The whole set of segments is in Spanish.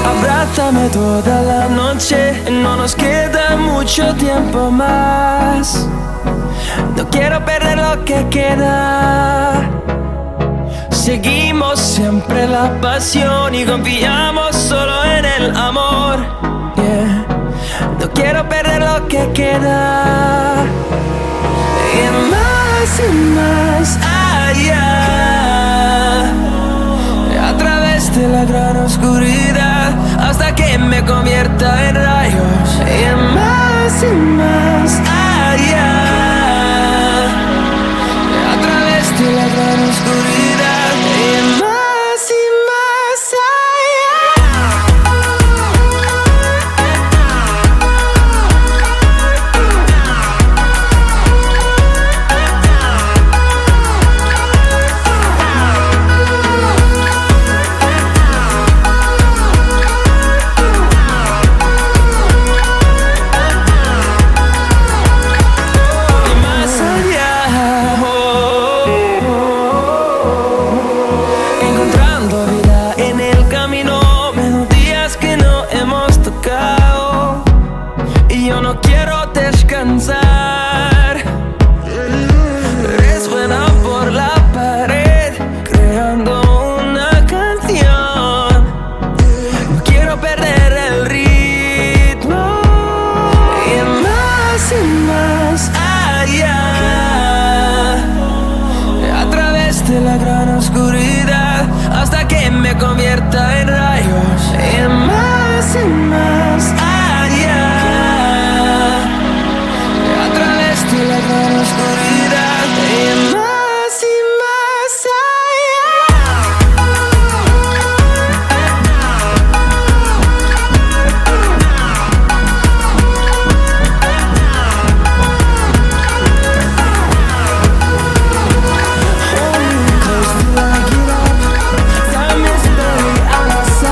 Abrázame toda la noche, no nos queda mucho tiempo más. No quiero perder lo que queda. Seguimos siempre la pasión y confiamos solo en el amor. Yeah. No quiero perder lo que queda. Y más allá, a través de la gran oscuridad, hasta que me convierta en rayos. Y más allá, a través de la gran oscuridad. Y más convierta en rayos. Y más allá, a través de la gran oscuridad. Y más Hold me close till I get up. Tell me story out of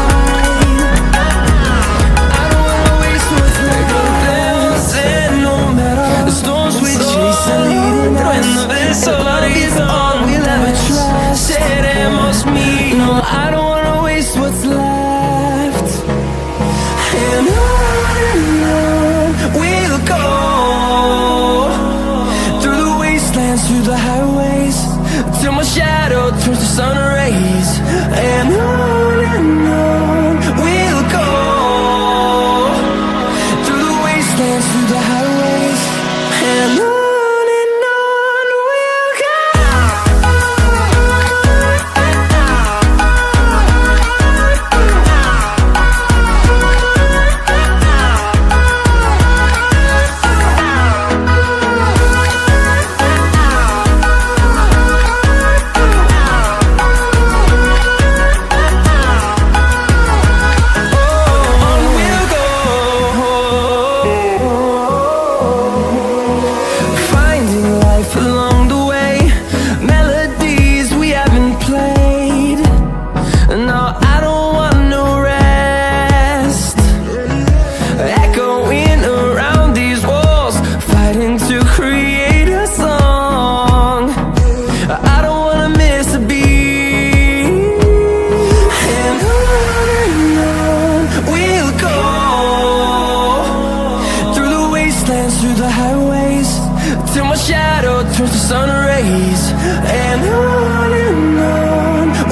towards the sun rays, and on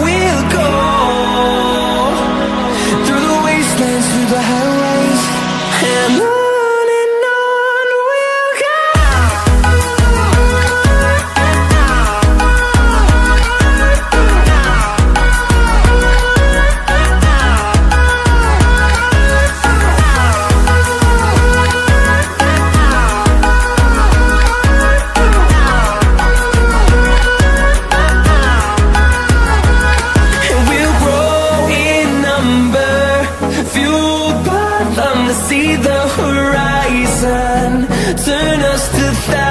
we'll go, through the wastelands, through the highways, and on. See the horizon, turn us to thousands.